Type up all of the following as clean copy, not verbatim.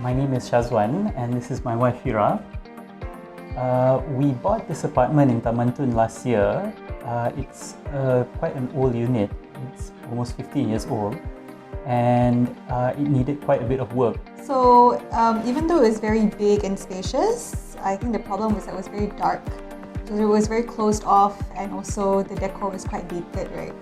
My name is Shazwan and this is my wife Hira. We bought this apartment in Taman Tun last year. It's quite an old unit. It's almost 15 years old and it needed quite a bit of work. So even though it was very big and spacious, I think the problem was that it was very dark. So it was very closed off and also the decor was quite dated, right?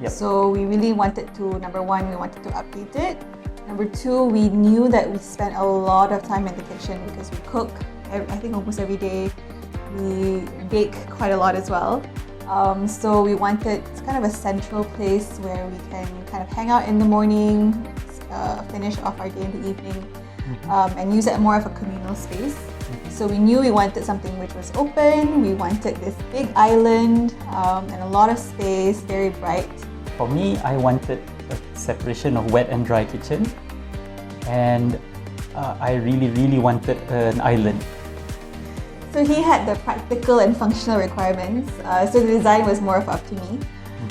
Yep. So we really wanted to, number one, we wanted to update it. Number two, we knew that we spent a lot of time in the kitchen because we cook, I think almost every day. We bake quite a lot as well. So we wanted kind of a central place where we can kind of hang out in the morning, finish off our day in the evening, and use it more of a communal space. So we knew we wanted something which was open, we wanted this big island and a lot of space, very bright. For me, I wanted a separation of wet and dry kitchen, and I really wanted an island. So he had the practical and functional requirements, so the design was more of up to me.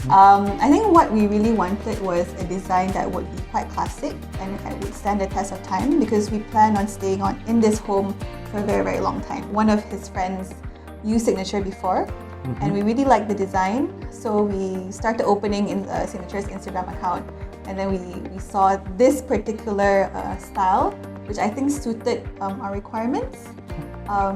I think what we really wanted was a design that would be quite classic and it would stand the test of time because we plan on staying in this home for a very long time. One of his friends used Signature before and we really liked the design, so we started opening in Signature's Instagram account, and then we saw this particular style which I think suited our requirements.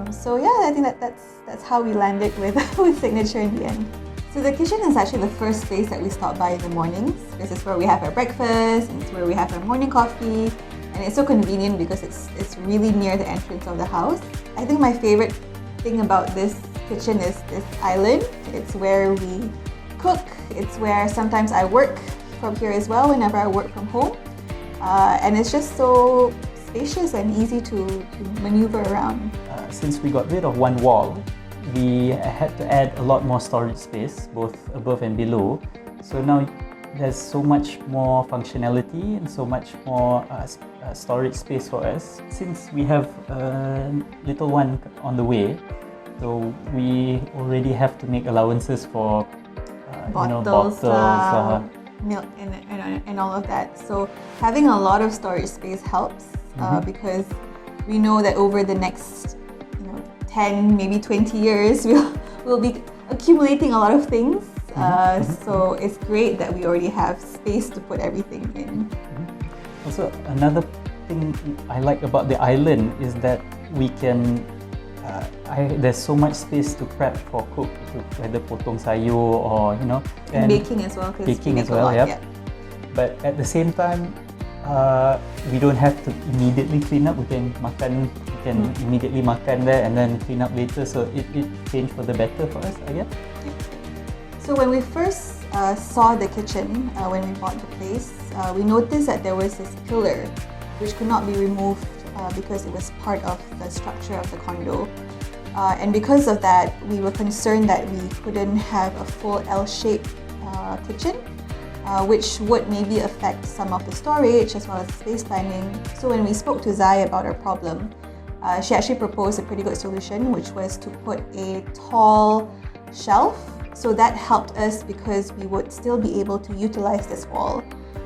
So yeah, I think that's how we landed with Signature in the end. So the kitchen is actually the first place that we stop by in the mornings. This is where we have our breakfast, and it's where we have our morning coffee, and it's so convenient because it's really near the entrance of the house. I think my favorite thing about this kitchen is this island. It's where we cook, it's where sometimes I work from here as well whenever I work from home. And it's just so spacious and easy to maneuver around. Since we got rid of one wall, we had to add a lot more storage space, both above and below. So now there's so much more functionality and so much more storage space for us. Since we have a little one on the way, so we already have to make allowances for bottles, milk and all of that. So having a lot of storage space helps because we know that over the next 10, maybe 20 years, we'll be accumulating a lot of things. So it's great that we already have space to put everything in. Also, another thing I like about the island is that we can there's so much space to prep for cook, whether potong sayur or and baking as well. Baking as well, yeah. But at the same time, we don't have to immediately clean up. We can immediately makan there and then clean up later. So it changed for the better for us, I guess. So when we first saw the kitchen, when we bought the place, we noticed that there was this pillar which could not be removed because it was part of the structure of the condo. And because of that, we were concerned that we couldn't have a full L-shaped kitchen, which would maybe affect some of the storage as well as space planning. So when we spoke to Jaya about our problem, she actually proposed a pretty good solution, which was to put a tall shelf. So that helped us because we would still be able to utilize this wall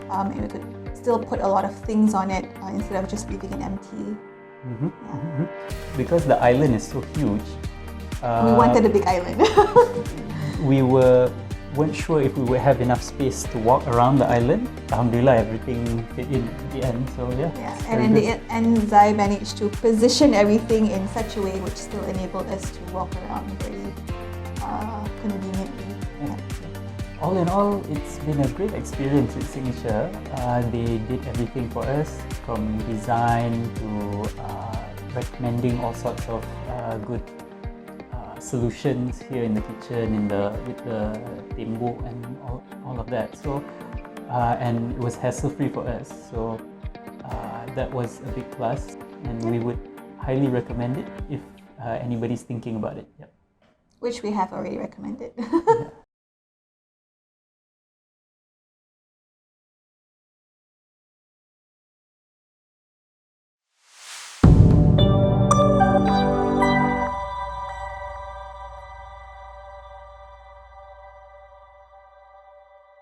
and we could still put a lot of things on it instead of just leaving it empty. Because the island is so huge, we wanted a big island. we weren't sure if we would have enough space to walk around the island. Alhamdulillah, everything fit in at the end. So yeah. And in the end, Zai managed to position everything in such a way which still enabled us to walk around very conveniently. Yeah. All in all, it's been a great experience with Signature. They did everything for us, from design to recommending all sorts of good solutions here in the kitchen, with the tembok and all of that. So and it was hassle-free for us. So that was a big plus, and we would highly recommend it if anybody's thinking about it. Yep. Which we have already recommended. Yeah.